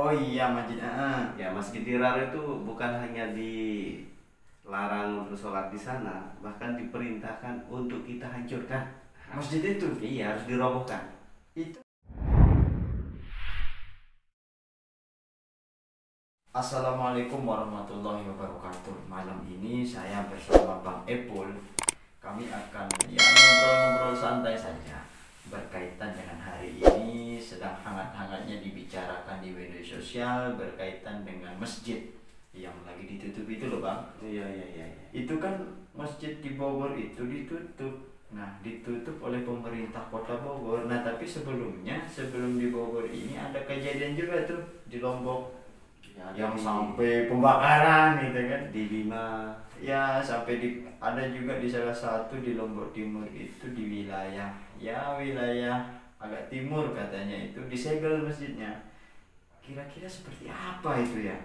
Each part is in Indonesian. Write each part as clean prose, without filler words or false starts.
Oh iya masjid. Ya, Masjid Dirar itu bukan hanya dilarang untuk sholat di sana, bahkan diperintahkan untuk kita hancurkan. Masjid itu. Iya, harus dirobohkan. Itu. Assalamualaikum warahmatullahi wabarakatuh. Malam ini saya bersama Bang Epul. Kami akan ngobrol-ngobrol santai saja berkaitan dengan hari ini sedang hangat-hangatnya dibicarakan di media sosial berkaitan dengan masjid yang lagi ditutup itu loh Bang. Iya, iya, iya. Itu kan masjid di Bogor itu ditutup. Nah, ditutup oleh pemerintah Kota Bogor. Nah, tapi sebelum di Bogor ini ada kejadian juga tuh di Lombok Ya, yang di- sampai pembakaran gitu kan. di Bima. Ya, sampai ada juga di salah satu di Lombok Timur itu di wilayah agak timur katanya itu disegel masjidnya. Kira-kira seperti apa itu ya?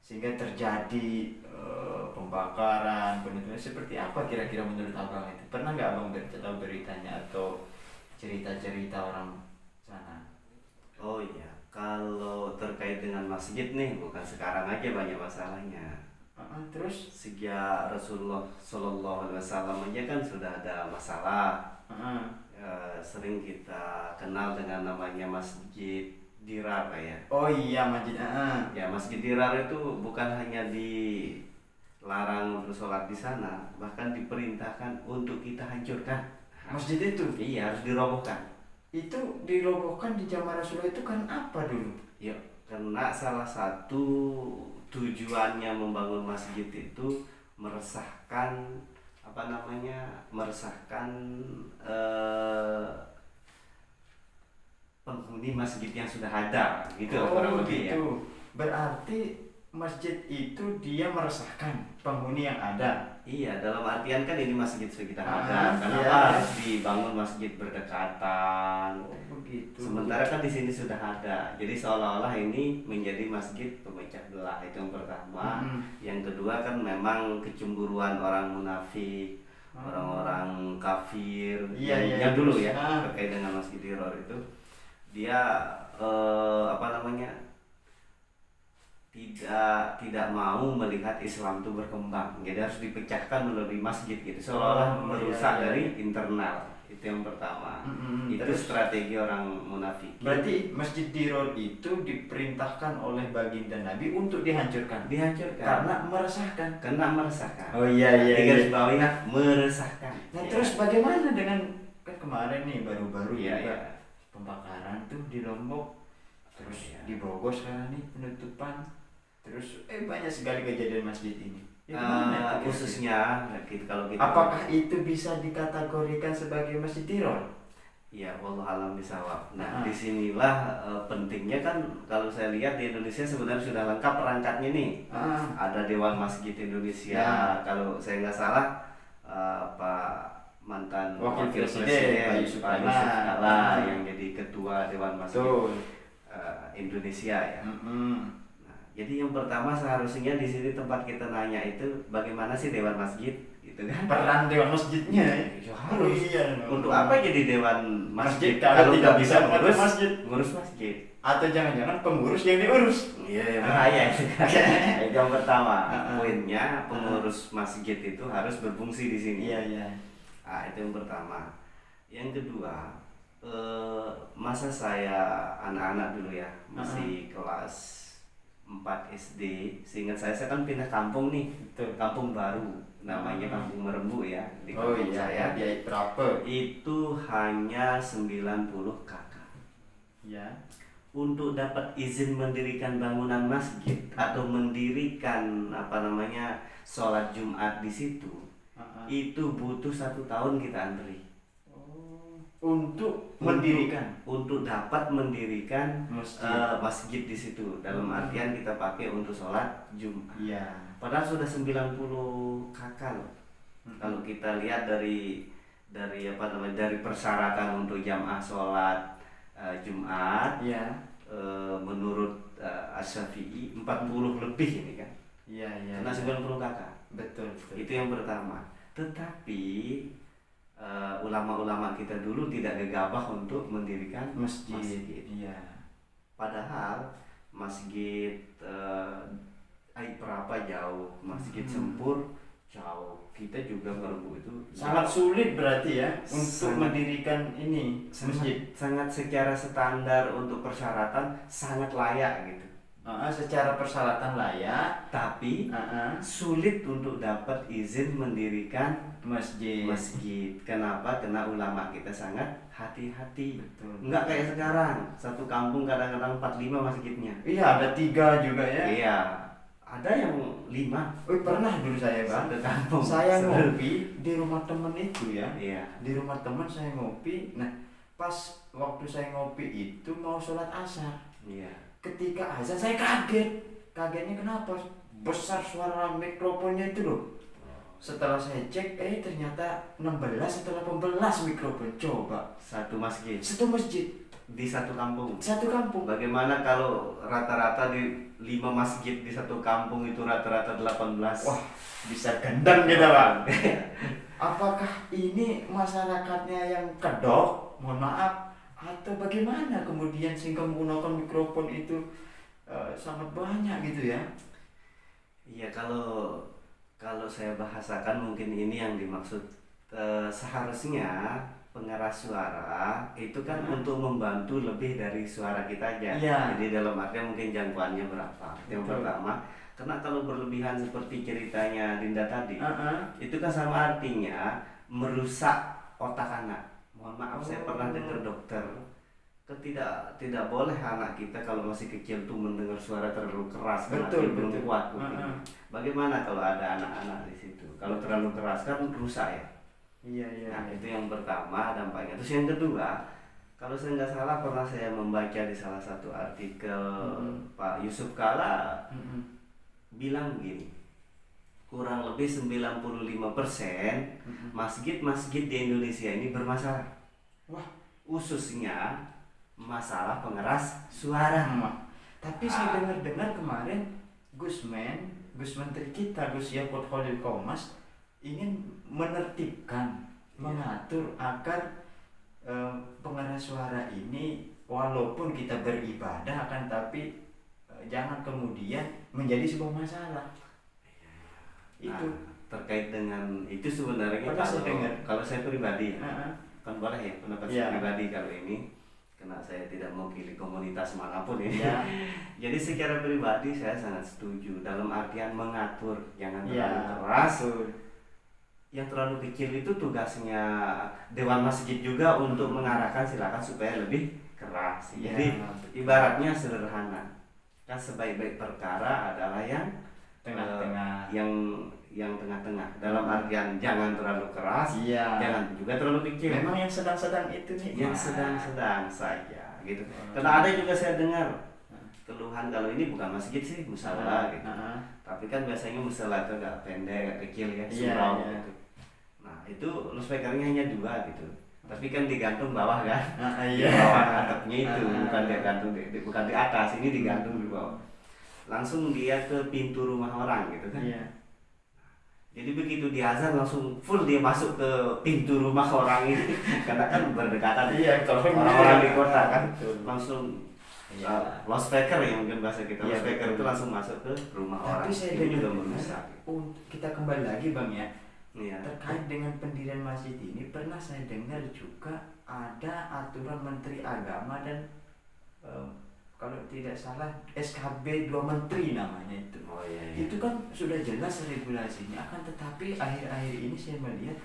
Sehingga terjadi pembakaran, penutupan seperti apa kira-kira menurut Abang itu? Pernah nggak Abang tahu beritanya atau cerita-cerita orang sana? Oh iya, kalau terkait dengan masjid nih, bukan sekarang aja banyak masalahnya. Terus? Sejak Rasulullah Shallallahu Alaihi Wasallam aja kan sudah ada masalah. Sering kita kenal dengan namanya Masjid Dirar ya. Oh iya masjid. Ya, Masjid Dirar itu bukan hanya dilarang untuk sholat di sana, bahkan diperintahkan untuk kita hancurkan. Masjid itu. Iya, harus dirobohkan. Itu dirobohkan di zaman Rasulullah itu kan apa dulu? Ya, karena salah satu tujuannya membangun masjid itu meresahkan meresahkan penghuni masjid yang sudah ada gitu kurang lebih ya. Berarti masjid itu dia meresahkan penghuni yang ada. Iya, dalam artian kan ini masjid sekitar Ah, ada. Kenapa iya. harus dibangun masjid berdekatan? Oh begitu. Sementara kan di sini sudah ada. Jadi seolah-olah ini menjadi masjid pemecah belah. Itu yang pertama. Yang kedua kan memang kecemburuan orang munafik, orang-orang kafir Iya, yang dulu terus, ya terkait dengan Masjid Dirar itu. Dia tidak mau melihat Islam itu berkembang, jadi harus dipecahkan melalui masjid gitu, seolah-olah merusak dari internal. Itu yang pertama. Itu Terus? strategi orang munafik. Berarti Masjid Diror itu diperintahkan oleh baginda Nabi untuk dihancurkan karena meresahkan. Oh iya. Garis bawahnya meresahkan. Nah Ya. terus bagaimana dengan kan kemarin nih baru-baru Iya, juga iya. pembakaran tuh di Lombok, terus Iya. di Bogor sekarang nih penutupan, terus banyak sekali kejadian masjid ini. Ya, gimana itu kira-kira? Khususnya kalau kita Apakah itu bisa dikategorikan sebagai masjid Diror? ya, wallahu alam bisawab. Nah, disinilah pentingnya kan kalau saya lihat di Indonesia sebenarnya sudah lengkap perangkatnya nih. Ada Dewan Masjid Indonesia. Ya. Kalau saya nggak salah Pak mantan Wakil Presiden Pak Yusuf Yusuf Kala. Kala yang jadi ketua Dewan Masjid Betul. Indonesia ya. Nah, jadi yang pertama seharusnya di sini tempat kita nanya itu bagaimana sih Dewan Masjid gitu kan? Peran Dewan Masjidnya Ya, harus. Iya. Untuk apa jadi Dewan Masjid kalau tidak nggak bisa ngurus ngurus masjid? atau jangan-jangan pengurus yang diurus? Iya, bahaya itu. Itu yang pertama. Poinnya pengurus masjid itu harus berfungsi di sini. Iya. Nah, itu yang pertama. Yang kedua, masa saya anak-anak dulu ya, masih kelas 4 SD, seingat saya kan pindah kampung nih. Betul. Kampung baru, namanya Kampung Merembu ya, di Oh kampung iya, saya. dia berapa? Itu hanya 90 kakak. Ya. Untuk dapat izin mendirikan bangunan masjid atau mendirikan sholat Jumat di situ, itu butuh 1 tahun kita antri. Untuk mendirikan, untuk dapat mendirikan masjid. masjid di situ. Dalam artian kita pakai untuk sholat Jumat. Iya. Padahal sudah 90 kakak loh. Kalau kita lihat dari persyaratan untuk jamaah sholat Jumat, Iya. menurut Asy-Syafi'i 40 lebih ini kan. Iya. Karena 90 kakak. Betul. Itu yang pertama. Tetapi ulama-ulama kita dulu tidak gegabah untuk mendirikan masjid. Iya. Padahal Masjid Aik Perapa jauh, Masjid Sempur jauh. Kita juga merebut itu sangat sulit berarti ya untuk sangat, mendirikan ini masjid. Sangat secara standar untuk persyaratan sangat layak gitu. Secara persyaratan layak, Tapi sulit untuk dapat izin mendirikan masjid. Kenapa? Karena ulama kita sangat hati-hati. Betul. Enggak kayak sekarang, satu kampung kadang-kadang 4-5 masjidnya. Iya, ada 3 juga ya. Iya, ada yang 5. Pernah dulu saya Bang, Satu kampung. saya ngopi di rumah temen itu ya. Iya. Di rumah teman saya ngopi. Nah, pas waktu saya ngopi itu mau sholat asar. Iya. Ketika azan saya kaget. Kagetnya kenapa? Besar suara mikrofonnya itu loh. Setelah saya cek, ternyata 16 atau 18 mikrofon. Coba. Satu masjid. Satu masjid Di satu kampung. satu kampung. Bagaimana kalau rata-rata di 5 masjid di satu kampung itu rata-rata 18? Wah, bisa gendang kita Bang. Apakah ini masyarakatnya yang kedok? Mohon maaf. Atau bagaimana kemudian sehingga menggunakan mikrofon itu sangat banyak gitu ya? Iya, kalau saya bahasakan mungkin ini yang dimaksud. Seharusnya pengeras suara itu kan untuk membantu lebih dari suara kita aja. Iya. Jadi dalam artian mungkin jangkauannya berapa. Yang pertama, karena kalau berlebihan seperti ceritanya Dinda tadi, itu kan sama artinya merusak otak anak. Mohon maaf, saya pernah dengar dokter, tidak boleh anak kita kalau masih kecil tuh mendengar suara terlalu keras. Betul, belum betul. kuat kupingnya. Bagaimana kalau ada anak-anak di situ? Kalau terlalu keras kan rusak ya. Iya. Nah, itu yang pertama dampaknya. Terus yang kedua, kalau saya nggak salah pernah saya membaca di salah satu artikel Pak Yusuf Kala bilang begini, kurang lebih 95% masjid-masjid di Indonesia ini bermasalah. Wah, Khususnya masalah pengeras suara. Tapi saya dengar kemarin Gus Menteri kita, Gus Yakut Khalil Qomas ingin menertibkan, mengatur agar pengeras suara ini walaupun kita beribadah akan tapi jangan kemudian menjadi sebuah masalah. Itu terkait dengan itu sebenarnya kalau saya pribadi kan boleh ya pendapat saya pribadi kalau ini, karena saya tidak mewakili komunitas manapun ini. Jadi secara pribadi saya sangat setuju dalam artian mengatur, jangan terlalu keras. Yang terlalu kecil itu tugasnya Dewan Masjid juga untuk mengarahkan, silakan supaya lebih keras. Jadi ibaratnya sederhana, kan sebaik-baik perkara adalah yang tengah-tengah, yang tengah-tengah, dalam artian jangan terlalu keras, jangan juga terlalu kecil. Memang yang sedang-sedang itu nih, yang sedang-sedang saja gitu. Karena ada juga saya dengar keluhan, kalau ini bukan masjid sih, musala gitu. Tapi kan biasanya musala itu agak pendek, agak kecil ya, surau gitu. Nah, itu loudspeakernya hanya 2 gitu. Tapi kan digantung bawah kan? Di bawah atapnya itu, bukan di atas, ini digantung di bawah. Langsung dia ke pintu rumah orang gitu kan. Jadi begitu di azan langsung full dia masuk ke pintu rumah orang ini. Karena kan berdekatan. Kalau orang-orang di kota kan langsung loudspeaker yang mungkin bahasa kita. Loudspeaker itu langsung masuk ke rumah orang. Tapi saya juga merusak. Kita kembali lagi Bang ya. Iya. Terkait dengan pendirian masjid ini pernah saya dengar juga ada aturan Menteri Agama dan kalau tidak salah SKB 2 Menteri namanya itu. Itu kan sudah jelas regulasinya, akan tetapi akhir-akhir ini saya melihat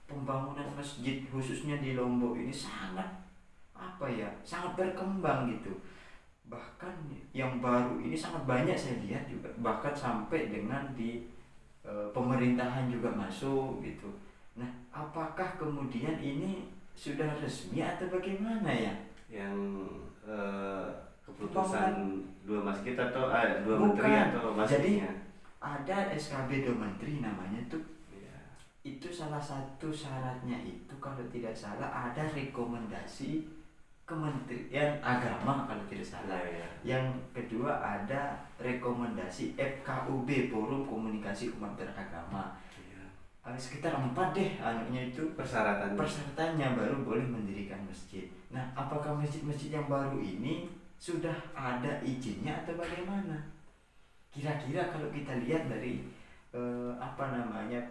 pembangunan masjid khususnya di Lombok ini sangat sangat berkembang gitu. Bahkan yang baru ini sangat banyak saya lihat juga, bahkan sampai dengan di pemerintahan juga masuk gitu. Nah, apakah kemudian ini sudah resmi atau bagaimana ya? Yang keputusan 2 masjid atau 2 menteri atau masjidnya? Jadi ada SKB 2 Menteri namanya tuh. Itu salah satu syaratnya itu kalau tidak salah ada rekomendasi Kementerian Agama kalau tidak salah. Yang kedua ada rekomendasi FKUB, Forum Komunikasi Umat Beragama. Sekitar 4 deh anunya itu persyaratannya baru boleh mendirikan masjid. Nah, apakah masjid-masjid yang baru ini sudah ada izinnya atau bagaimana? Kira-kira kalau kita lihat dari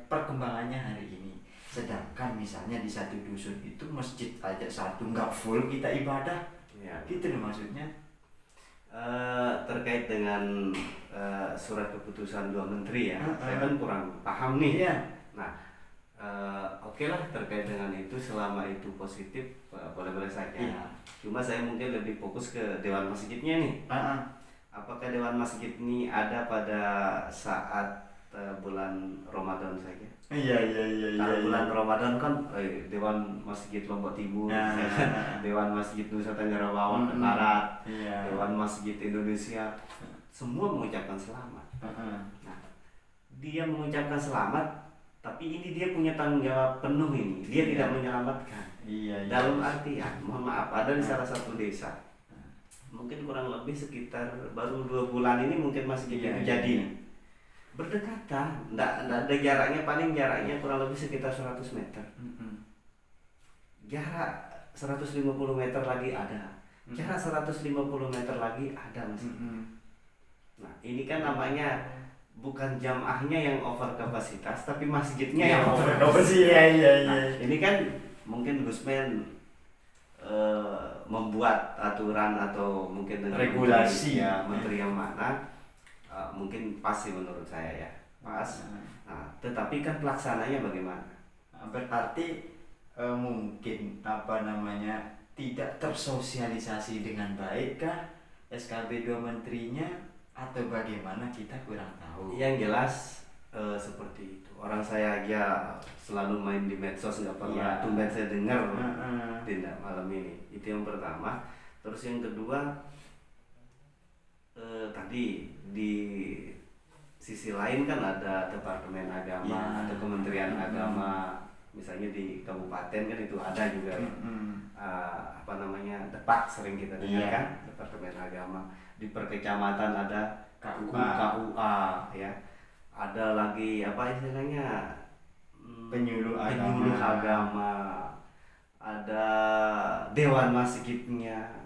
perkembangannya hari ini, sedangkan misalnya di satu dusun itu masjid aja satu nggak full kita ibadah, ya. Gitu loh maksudnya. Terkait dengan surat keputusan 2 menteri ya, saya kan kurang paham nih. Ya. Nah, oke lah terkait dengan itu, selama itu positif boleh-boleh saja. Ya. Cuma saya mungkin lebih fokus ke Dewan Masjidnya nih. Apakah Dewan Masjid ini ada pada saat bulan Ramadan saja? Iya. Kalau bulan Ramadan kan Dewan Masjid Lombok Timur, Dewan Masjid Nusa Tenggara Barat, Dewan Masjid Indonesia, semua mengucapkan selamat. Nah, dia mengucapkan selamat, tapi ini dia punya tanggung jawab penuh ini. Dia tidak menyelamatkan. Dalam artian, mohon maaf, ada di salah satu desa, mungkin kurang lebih sekitar baru 2 bulan ini mungkin masjid itu jadi. Berdekatan, enggak ada jaraknya, paling jaraknya kurang lebih sekitar 100 meter. Jarak 150 meter lagi ada. Jarak 150 meter lagi ada masjid. Nah, ini kan namanya bukan jamaahnya yang over kapasitas, tapi masjidnya yang over kapasitas. Nah, ini kan mungkin Gusmen membuat aturan atau mungkin dengan regulasi menteri yang mana. Mungkin pas sih menurut saya ya, pas. Nah, tetapi kan pelaksananya bagaimana? Berarti mungkin tidak tersosialisasi dengan baik kah SKB 2 menterinya, atau bagaimana, kita kurang tahu. Yang jelas seperti itu. Orang saya aja selalu main di medsos, nggak pernah tumben saya dengar tindak malam ini. Itu yang pertama. Terus yang kedua, tadi di sisi lain kan ada Departemen Agama atau Kementerian Agama, misalnya di kabupaten kan itu ada juga Depak sering kita dengar kan, Departemen Agama. Di perkecamatan ada KUA ya, ada lagi istilahnya penyuluh agama, ada Dewan Masjidnya.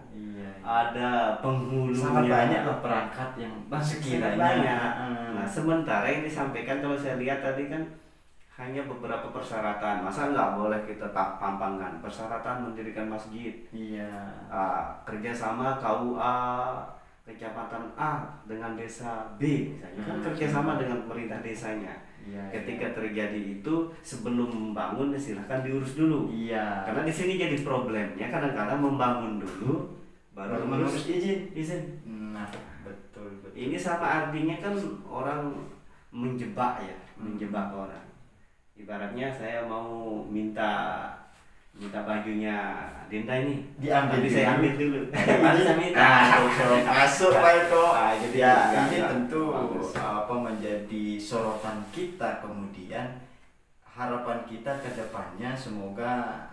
Ada penghulunya. Sangat banyak lah perangkat yang sekiranya. Nah, sementara yang disampaikan, kalau saya lihat tadi kan hanya beberapa persyaratan. Masa nggak boleh kita pampangkan persyaratan mendirikan masjid? Kerjasama KUA kecamatan A dengan desa B misalnya, kan kerjasama dengan pemerintah desanya. Ketika terjadi itu, sebelum membangun silahkan diurus dulu. Karena di sini jadi problemnya, kadang-kadang membangun dulu baru mengurus izin. Nah, betul. Ini sama artinya kan orang menjebak orang. Ibaratnya saya mau minta bajunya Dinda ini, diambil, saya ambil dulu. Saya minta masuk Pak Eko. Jadi ini tentu menjadi sorotan kita, kemudian harapan kita ke depannya semoga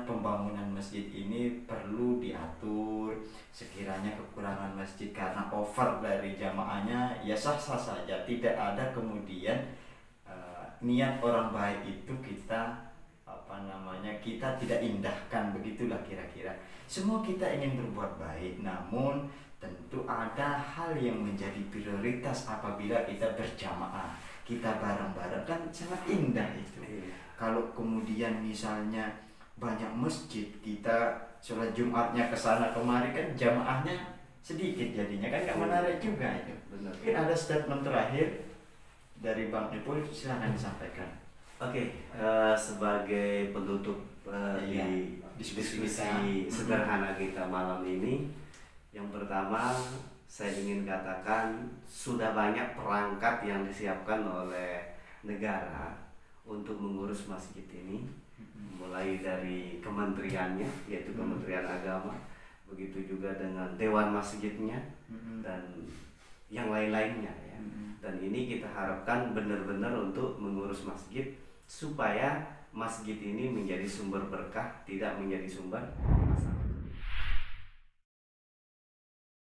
pembangunan masjid ini perlu diatur. Sekiranya kekurangan masjid karena over dari jamaahnya, ya sah-sah saja, tidak ada kemudian niat orang baik itu kita kita tidak indahkan, begitulah kira-kira. Semua kita ingin berbuat baik, namun tentu ada hal yang menjadi prioritas apabila kita berjamaah, kita bareng-bareng, kan sangat indah itu. Kalau kemudian misalnya banyak masjid, kita sholat Jumatnya kesana kemari, kan jamaahnya sedikit jadinya, kan gak menarik juga itu. Mungkin ada statement terakhir dari Bang Ipul, silahkan disampaikan. Sebagai penutup di diskusi sederhana kita malam ini, yang pertama saya ingin katakan, sudah banyak perangkat yang disiapkan oleh negara untuk mengurus masjid ini, mulai dari kementeriannya, yaitu Kementerian Agama, begitu juga dengan Dewan Masjidnya, dan yang lain-lainnya ya. Dan ini kita harapkan benar-benar untuk mengurus masjid, supaya masjid ini menjadi sumber berkah, tidak menjadi sumber masalah.